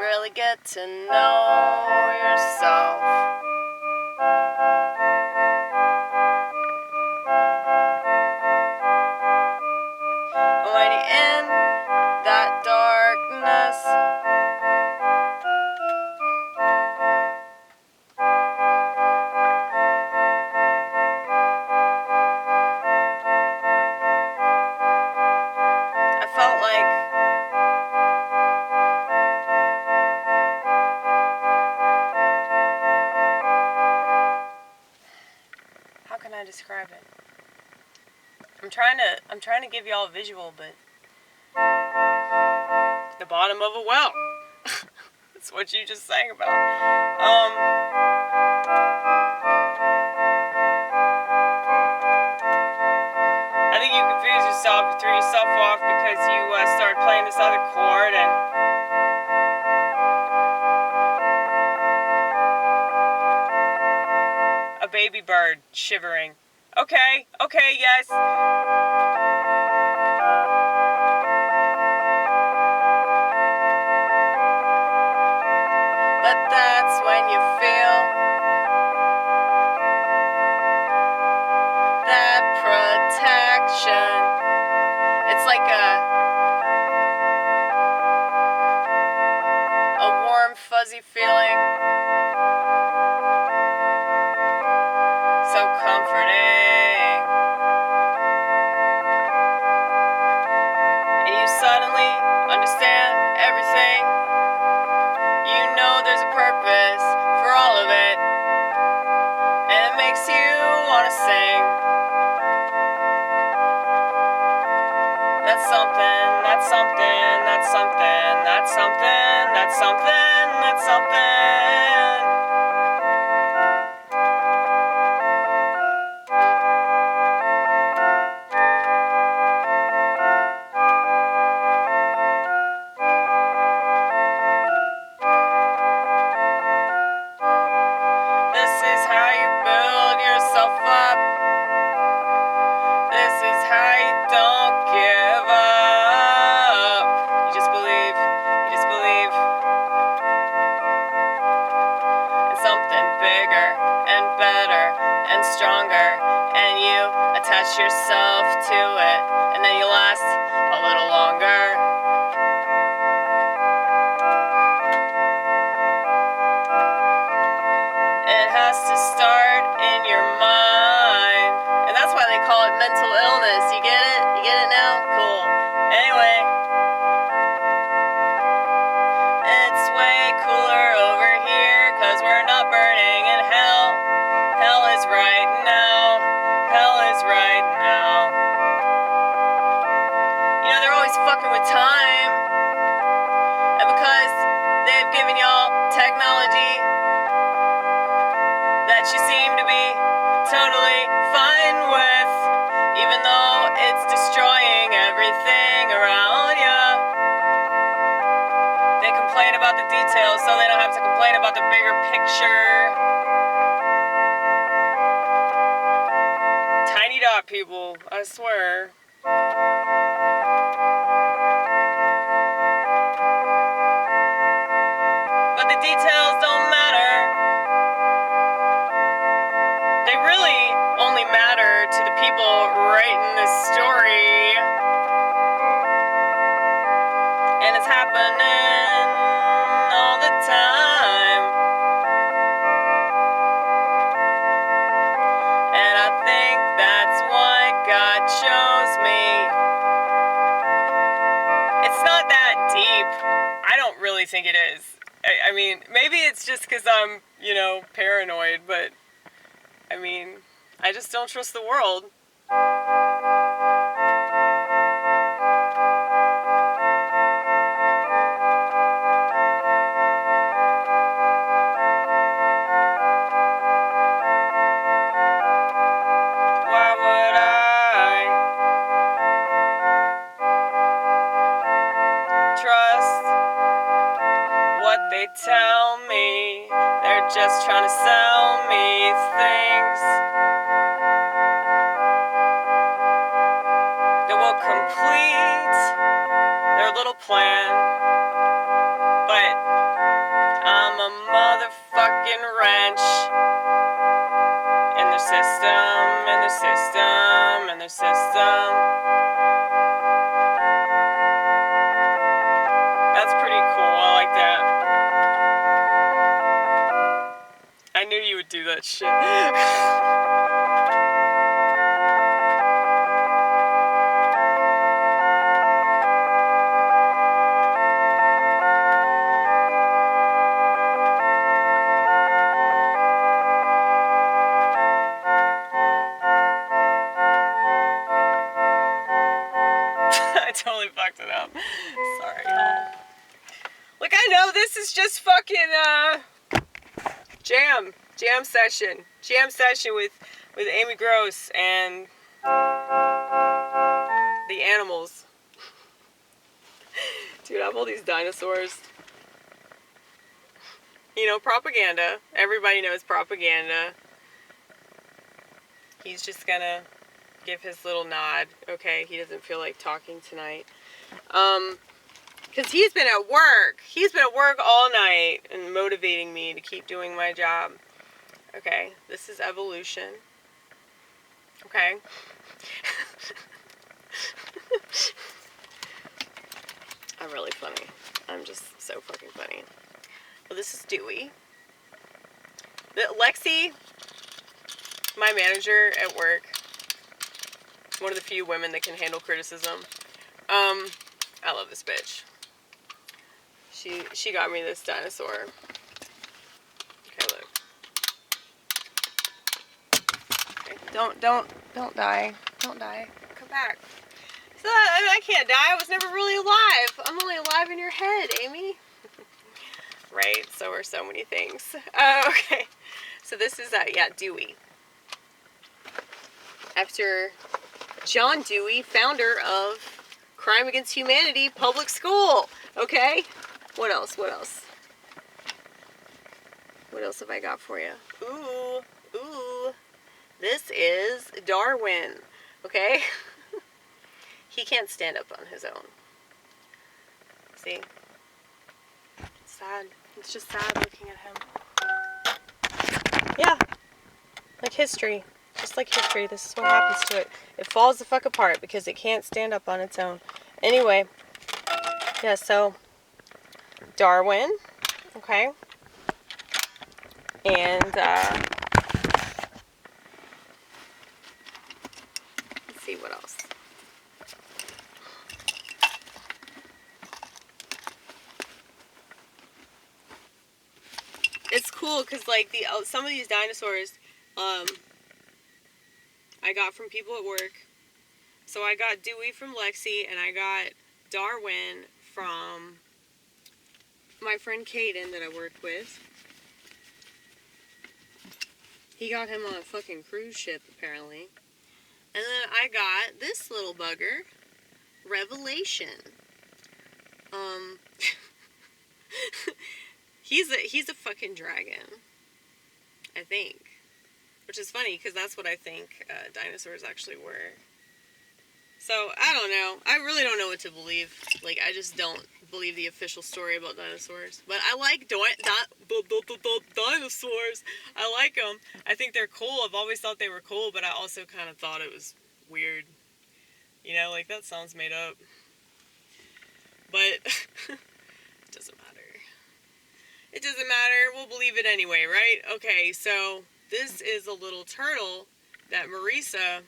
really get to know yourself. When you're in that darkness, I felt like how can I describe it? I'm trying to give y'all a visual, but the bottom of a well. That's what you just sang about. I think you confuse yourself, you threw yourself off because you started playing this other chord and a baby bird shivering. Okay, yes. But that's when you feel that protection. It's like a warm, fuzzy feeling. So comforting. And you suddenly understand everything. You know there's a purpose for all of it. And it makes you want to sing. That's something, that's something, that's something, that's something, that's something, that's something. This is how you build yourself up. This is how you don't give up. You just believe, you just believe in something bigger and better and stronger, and you attach yourself to it, and then you last a little longer. It has to start in your mind. And that's why they call it mental illness. You get it? You get it now? Cool. Anyway, it's way cooler over here, 'cause we're not burning in hell. Hell is right now. Hell is right now. You know, they're always fucking with time. And because they've given y'all technology that you seem to be totally fine with, even though it's destroying everything around you. They complain about the details so they don't have to complain about the bigger picture. Tiny dot people, I swear. But the details don't matter. They really only matter to the people writing this story. And it's happening all the time. And I think that's why God chose me. It's not that deep. I don't really think it is. I mean, maybe it's just because I'm, paranoid, but I mean, I just don't trust the world. Why would I trust what they tell me? They're just trying to sell me things that will complete their little plan. But fucking wrench in the system, in the system, in the system. That's pretty cool. I like that. I knew you would do that shit. I totally fucked it up. Sorry, y'all. Like, I know this is just fucking, jam session with Amy Gross and the animals. Dude, I have all these dinosaurs. You know, propaganda. Everybody knows propaganda. He's just gonna give his little nod. Okay, he doesn't feel like talking tonight. Because he's been at work. He's been at work all night and motivating me to keep doing my job. Okay, this is evolution. Okay. I'm really funny. I'm just so fucking funny. Well, this is Dewey. Lexi, my manager at work, one of the few women that can handle criticism. I love this bitch. She got me this dinosaur. Okay, look. Okay, don't die. Don't die. Come back. So, I can't die. I was never really alive. I'm only alive in your head, Amy. Right? So are so many things. Okay. So this is, Dewey. After John Dewey, founder of Crime Against Humanity Public School. Okay? What else? What else? What else have I got for you? Ooh. This is Darwin. Okay? He can't stand up on his own. See? It's sad. It's just sad looking at him. Yeah. Like history. Just like history, this is what happens to it. It falls the fuck apart because it can't stand up on its own. Anyway. Yeah, so Darwin. Okay. And, let's see what else. It's cool because, like, some of these dinosaurs, I got from people at work. So I got Dewey from Lexi, and I got Darwin from my friend Caden that I worked with. He got him on a fucking cruise ship, apparently. And then I got this little bugger, Revelation. He's a fucking dragon, I think. Which is funny, because that's what I think dinosaurs actually were. So, I don't know. I really don't know what to believe. Like, I just don't believe the official story about dinosaurs. But I like dinosaurs. I like them. I think they're cool. I've always thought they were cool, but I also kind of thought it was weird. You know, like, that sounds made up. But, it doesn't matter. It doesn't matter. We'll believe it anyway, right? Okay, so this is a little turtle that Marisa,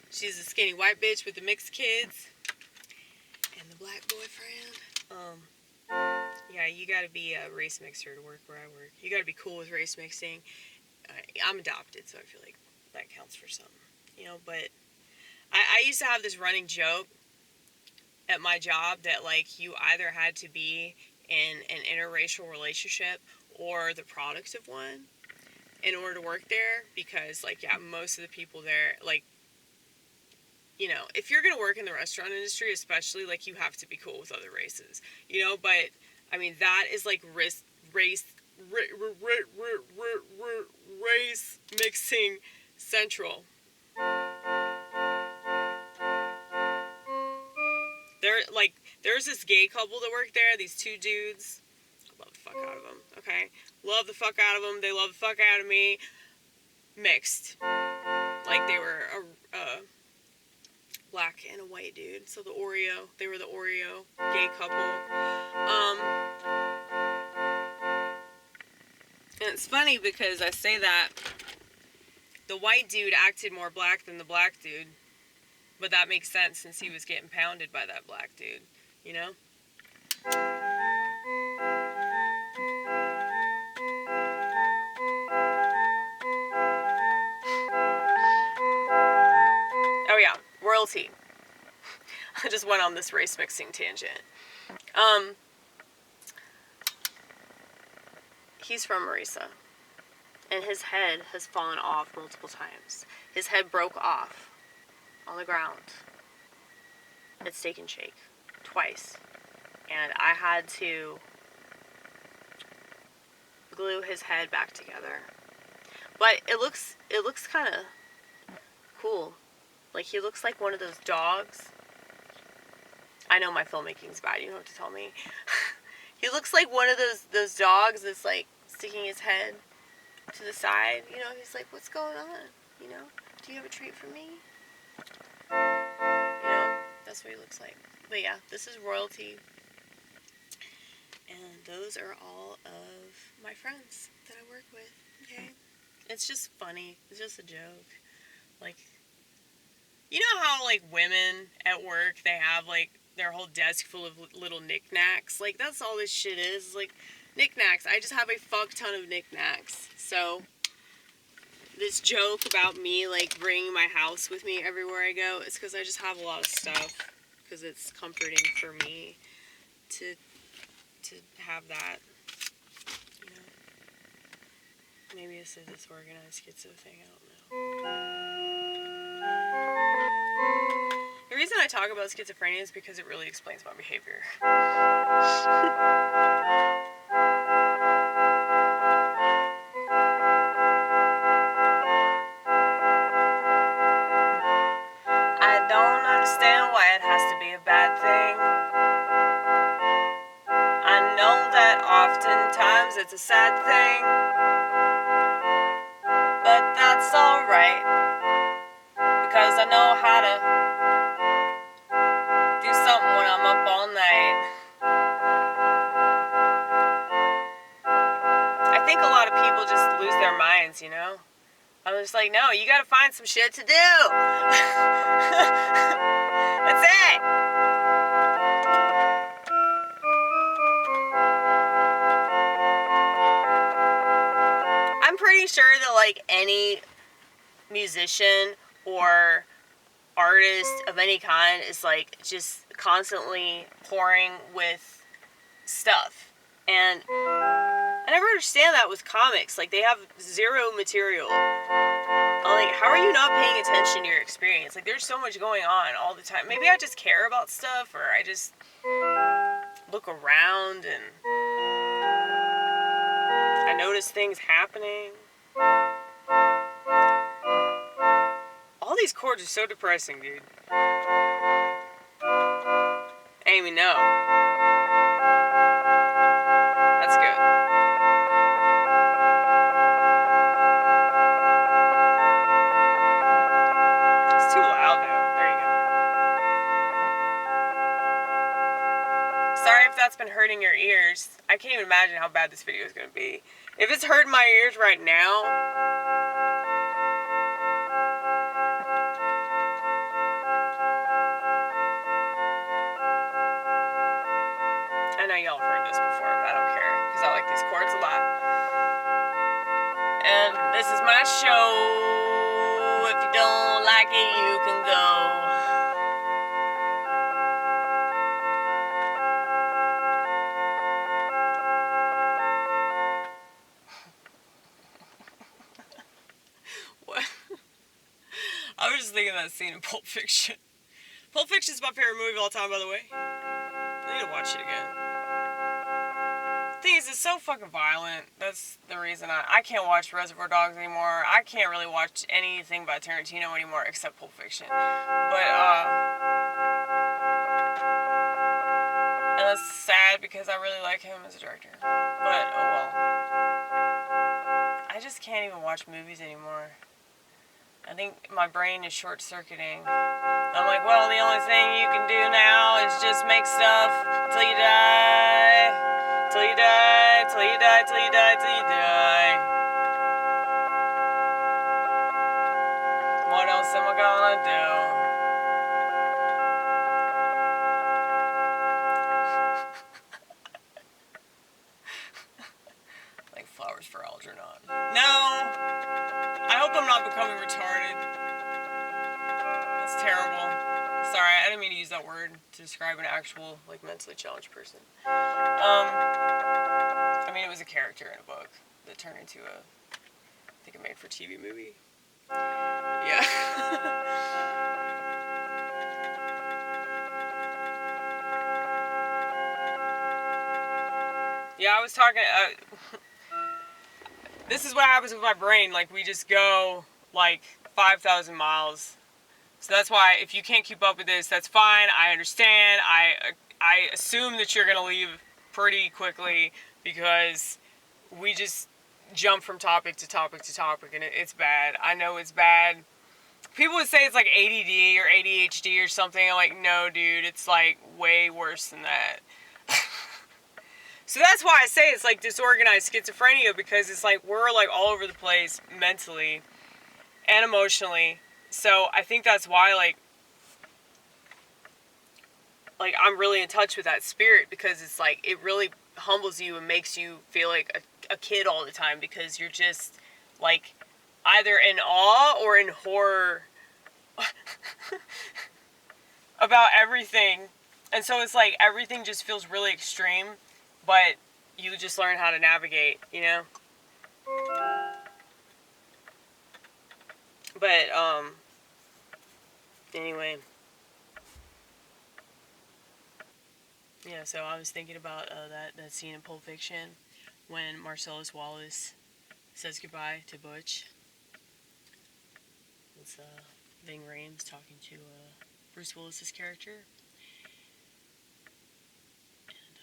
she's a skinny white bitch with the mixed kids and the black boyfriend. Yeah, you gotta be a race mixer to work where I work. You gotta be cool with race mixing. I'm adopted, so I feel like that counts for something. You know, but I used to have this running joke at my job that, like, you either had to be in an interracial relationship or the product of one in order to work there, because, like, yeah, most of the people there, like, you know, if you're gonna work in the restaurant industry, especially, like, you have to be cool with other races, you know. But I mean, that is like race mixing central. There's this gay couple that work there, these two dudes. love the fuck out of them. Okay, love the fuck out of them. They love the fuck out of me. Mixed, like they were a black and a white dude. So they were the Oreo gay couple. And it's funny because I say that the white dude acted more black than the black dude, but that makes sense since he was getting pounded by that black dude, you know? Oh yeah, royalty. I just went on this race mixing tangent. He's from Marisa, and his head has fallen off multiple times. His head broke off on the ground at Steak and Shake twice, and I had to glue his head back together. But it looks kind of cool. Like, he looks like one of those dogs. I know my filmmaking's bad. You don't have to tell me. He looks like one of those dogs that's like sticking his head to the side. You know, he's like, "What's going on? You know, do you have a treat for me?" You know, that's what he looks like. But yeah, this is royalty. And those are all of my friends that I work with. Okay? It's just funny. It's just a joke. Like, you know how, like, women at work, they have, like, their whole desk full of little knickknacks? Like, that's all this shit is. Like, knickknacks. I just have a fuck ton of knickknacks. So, this joke about me, like, bringing my house with me everywhere I go is because I just have a lot of stuff. Because it's comforting for me to have that, you know. Maybe this is this organized schizo thing, I don't know. The reason I talk about schizophrenia is because it really explains my behavior. I don't understand why it has to be a bad thing. I know that oftentimes it's a sad thing, but that's alright, because I know how to do something when I'm up all night. I think a lot of people just lose their minds, you know? I'm just like, no, you gotta find some shit to do. That's it. I'm pretty sure that, like, any musician or artist of any kind is, like, just constantly pouring with stuff. And I never understand that with comics. Like, they have zero material. I'm like, how are you not paying attention to your experience? Like, there's so much going on all the time. Maybe I just care about stuff, or I just look around and I notice things happening. All these chords are so depressing, dude. Amy, no. That's good. It's too loud now. There you go. Sorry if that's been hurting your ears. I can't even imagine how bad this video is going to be. If it's hurting my ears right now, I know y'all have heard this before, but I don't care, because I like these chords a lot. And this is my show. If you don't like it, you can go. What? I was just thinking of that scene in Pulp Fiction. Pulp Fiction is my favorite movie of all time, by the way. I need to watch it again. The thing is, it's so fucking violent. That's the reason I can't watch Reservoir Dogs anymore. I can't really watch anything by Tarantino anymore except Pulp Fiction. But, And that's sad because I really like him as a director. But, oh well. I just can't even watch movies anymore. I think my brain is short-circuiting. I'm like, well, the only thing you can do now is just make stuff till you die. Till you die, till you die, till you die, till you die. What else am I gonna do? Like flowers for Algernon. No! I hope I'm not becoming retarded. That's terrible. Sorry, I didn't mean to use that word to describe an actual, like, mentally challenged person. I mean, it was a character in a book that turned into a, I think, a made-for-TV movie. Yeah. Yeah, I was talking, this is what happens with my brain, like, we just go, like, 5,000 miles. So that's why, if you can't keep up with this, that's fine, I understand, I assume that you're gonna leave pretty quickly, because we just jump from topic to topic to topic, and it's bad. I know it's bad. People would say it's like ADD or ADHD or something. I'm like, no, dude, it's like way worse than that. So that's why I say it's like disorganized schizophrenia, because it's like we're like all over the place mentally and emotionally. So I think that's why like I'm really in touch with that spirit, because it's like it really humbles you and makes you feel like a kid all the time, because you're just like either in awe or in horror about everything. And so it's like everything just feels really extreme, but you just learn how to navigate, you know? But anyway, yeah, so I was thinking about that scene in Pulp Fiction when Marcellus Wallace says goodbye to Butch. It's Ving Rhames talking to Bruce Willis's character. And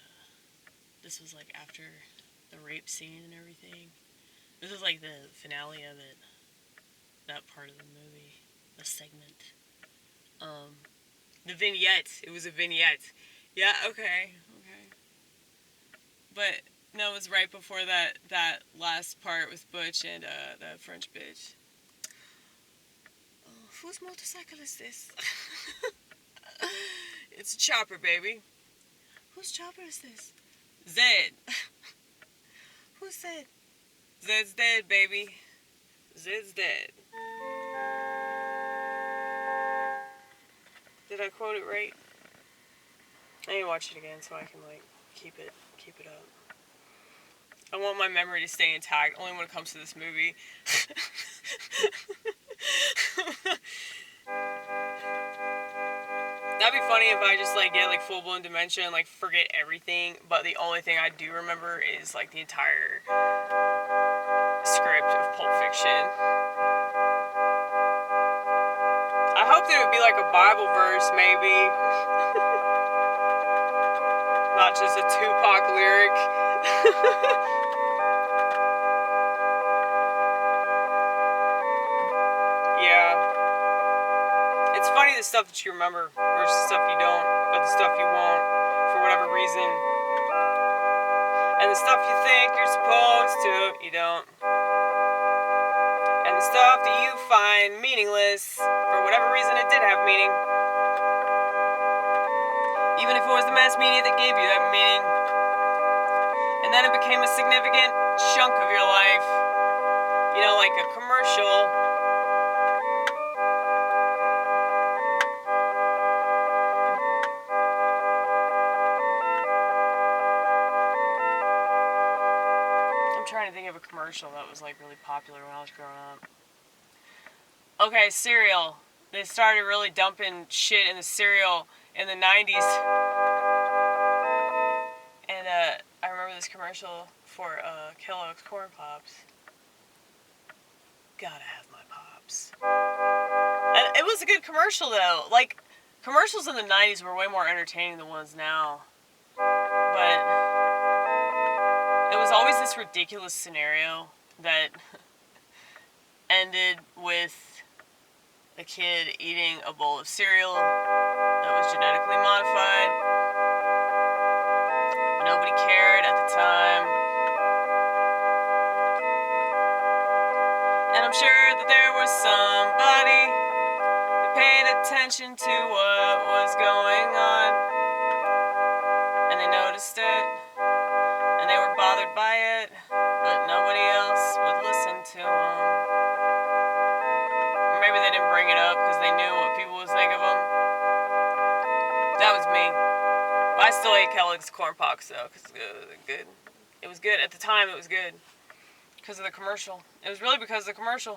this was like after the rape scene and everything. This was like the finale of it. That part of the movie. The segment. The vignette. It was a vignette. Yeah, okay. But no, it was right before that last part with Butch and that French bitch. Oh, whose motorcycle is this? It's a chopper, baby. Whose chopper is this? Zed. Who's Zed? Zed's dead, baby. Zed's dead. Did I quote it right? I need to watch it again so I can like keep it up. I want my memory to stay intact, only when it comes to this movie. That'd be funny if I just like get like full blown dementia and like forget everything, but the only thing I do remember is like the entire script of Pulp Fiction. I hope that it would be like a Bible verse, maybe. Not just a Tupac lyric. Yeah. It's funny the stuff that you remember versus the stuff you don't, or the stuff you won't, for whatever reason. And the stuff you think you're supposed to, you don't. And the stuff that you find meaningless, for whatever reason it did have meaning. Even if it was the mass media that gave you that meaning. And then it became a significant chunk of your life. You know, like a commercial. I'm trying to think of a commercial that was like really popular when I was growing up. Okay, cereal. They started really dumping shit in the cereal in the 90s. And I remember this commercial for Kellogg's Corn Pops. Gotta have my Pops. And it was a good commercial though. Like, commercials in the 90s were way more entertaining than ones now. this ridiculous scenario that ended with a kid eating a bowl of cereal that was genetically modified. Nobody cared at the time. And I'm sure that there was somebody that paid attention to what was going on. And they noticed it. And they were bothered by it. But nobody else would listen to them. Or maybe they didn't bring it up because they knew what people would think of them. That was me. But I still ate Kellogg's Corn Pops though, because it was good. It was good. At the time, it was good. Because of the commercial. It was really because of the commercial.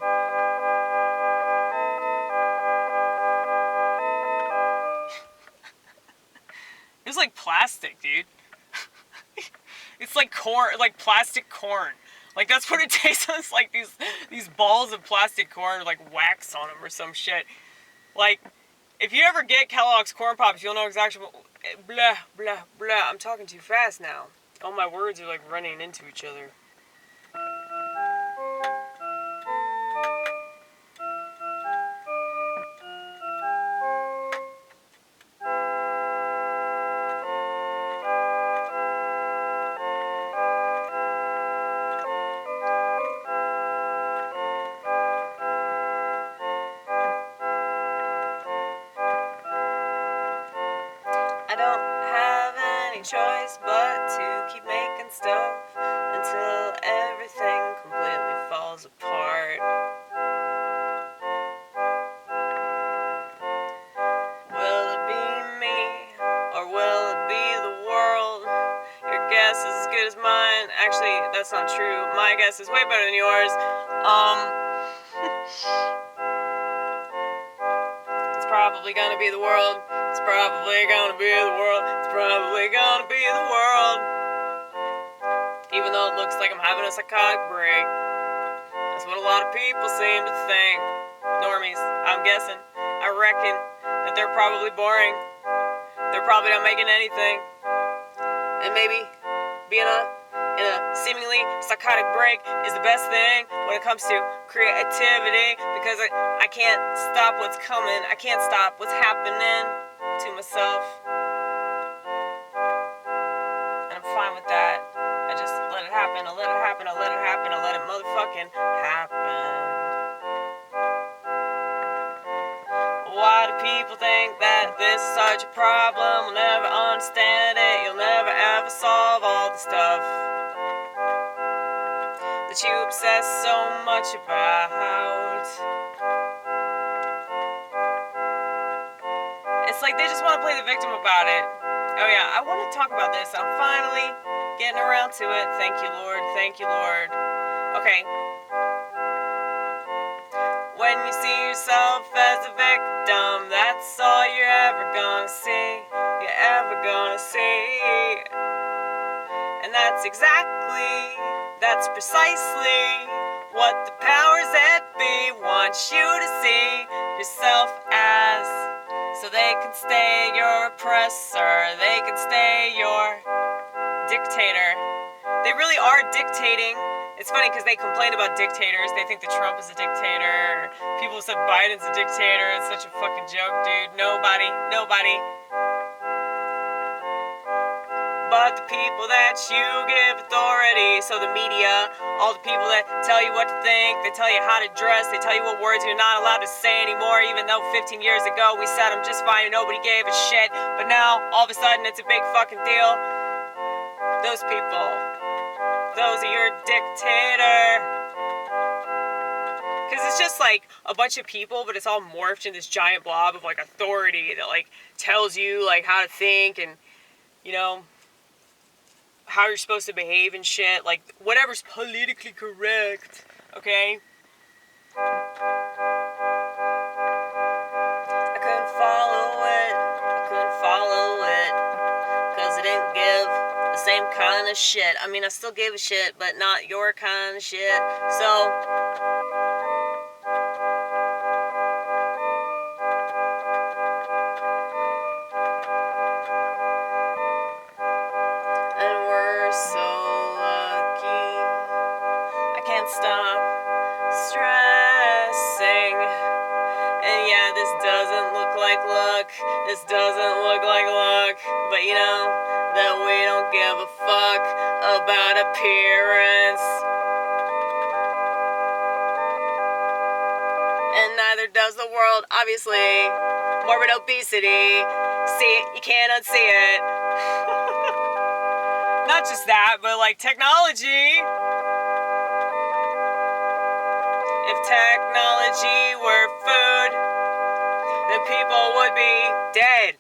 It was like plastic, dude. It's like corn, like plastic corn. Like that's what it tastes like. It's like these balls of plastic corn with like wax on them or some shit. Like, if you ever get Kellogg's Corn Pops, you'll know exactly what... Blah, blah, blah. I'm talking too fast now. All my words are like running into each other. I don't have any choice but to keep making stuff until everything completely falls apart. Will it be me, or will it be the world? Your guess is as good as mine. Actually, that's not true. My guess is way better than yours. It's probably gonna be the world. It's probably gonna be the world. It's probably gonna be the world. Even though it looks like I'm having a psychotic break. That's what a lot of people seem to think. Normies, I'm guessing. I reckon that they're probably boring. They're probably not making anything. And maybe being in a seemingly psychotic break is the best thing when it comes to creativity, because I can't stop what's coming. I can't stop what's happening to myself. And I'm fine with that. I just let it happen. I let it happen. I let it happen. I let it motherfucking happen. Why do people think that this is such a problem? We'll never understand it. You'll never ever solve all the stuff that you obsess so much about. It's like they just want to play the victim about it. Oh yeah, I want to talk about this. I'm finally getting around to it. Thank you, Lord. Thank you, Lord. Okay. When you see yourself as a victim, that's all you're ever gonna see. You're ever gonna see. And that's precisely what the powers that be want you to see yourself as. So they can stay your oppressor, they can stay your dictator. They really are dictating. It's funny because they complain about dictators. They think that Trump is a dictator. People said Biden's a dictator. It's such a fucking joke, dude. Nobody. But the people that you give authority, so the media, all the people that tell you what to think, they tell you how to dress, they tell you what words you're not allowed to say anymore, even though 15 years ago we said them just fine and nobody gave a shit. But now, all of a sudden, it's a big fucking deal. Those people, those are your dictator. Because it's just like a bunch of people, but it's all morphed in this giant blob of like authority that like tells you like how to think and, you know, how you're supposed to behave and shit. Like whatever's politically correct, okay? I couldn't follow it, because it didn't give the same kind of shit. I mean, I still gave a shit, but not your kind of shit. So, and we're so lucky stop stressing. And yeah, this doesn't look like luck. This doesn't look like luck. But you know that we don't give a fuck about appearance. And neither does the world, obviously. Morbid obesity. See it, you can't unsee it. Not just that, but like technology. If technology were food, then people would be dead.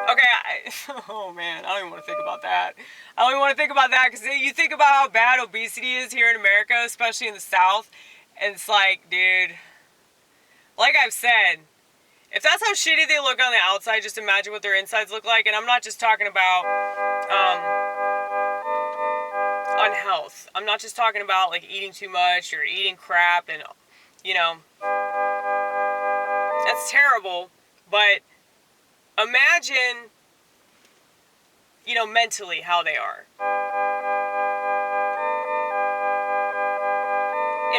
Okay, oh man, I don't even want to think about that. I don't even want to think about that because you think about how bad obesity is here in America, especially in the South, and it's like, dude, like I've said, if that's how shitty they look on the outside, just imagine what their insides look like. And I'm not just talking about on health. I'm not just talking about like eating too much or eating crap and, you know, that's terrible. But imagine, you know, mentally how they are.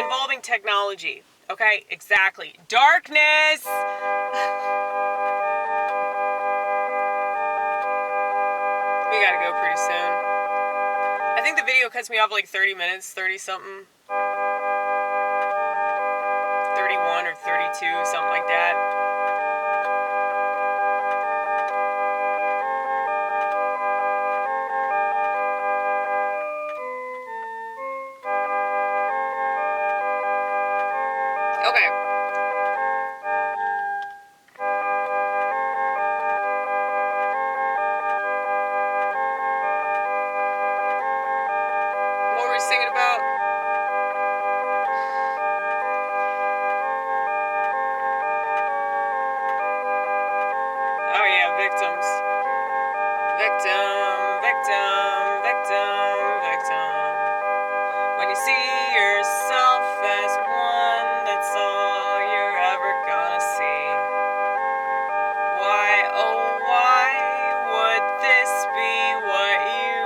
Involving technology. Okay, exactly. Darkness! We gotta go pretty soon. I think the video cuts me off like 30 minutes, 30 something. 31 or 32, something like that. Okay. What were we singing about? Oh yeah, victims. Victim, victim, victim, victim. When you see yourself as one, that's all you're ever gonna see. Why, oh why would this be what you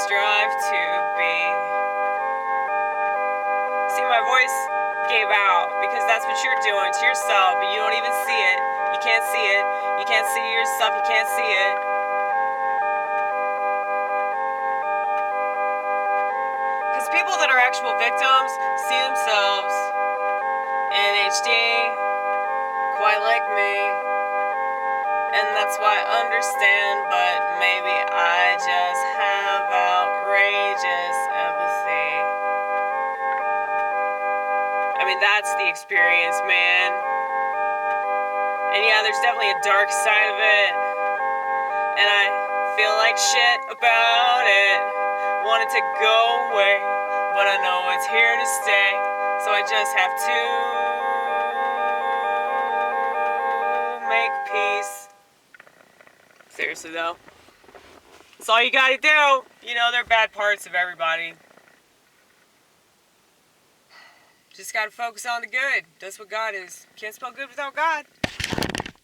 strive to be? See, my voice gave out because that's what you're doing to yourself, but you don't even see it. You can't see it. You can't see yourself. You can't see it. Because people that are actual victims see themselves in HD quite like me. And that's why I understand, but maybe I just have outrageous empathy. I mean, that's the experience, man. And yeah, there's definitely a dark side of it. And I feel like shit about it. Want it to go away, but I know it's here to stay. So I just have to make peace. Seriously though. That's all you gotta do. You know, there are bad parts of everybody. Just gotta focus on the good. That's what God is. Can't spell good without God.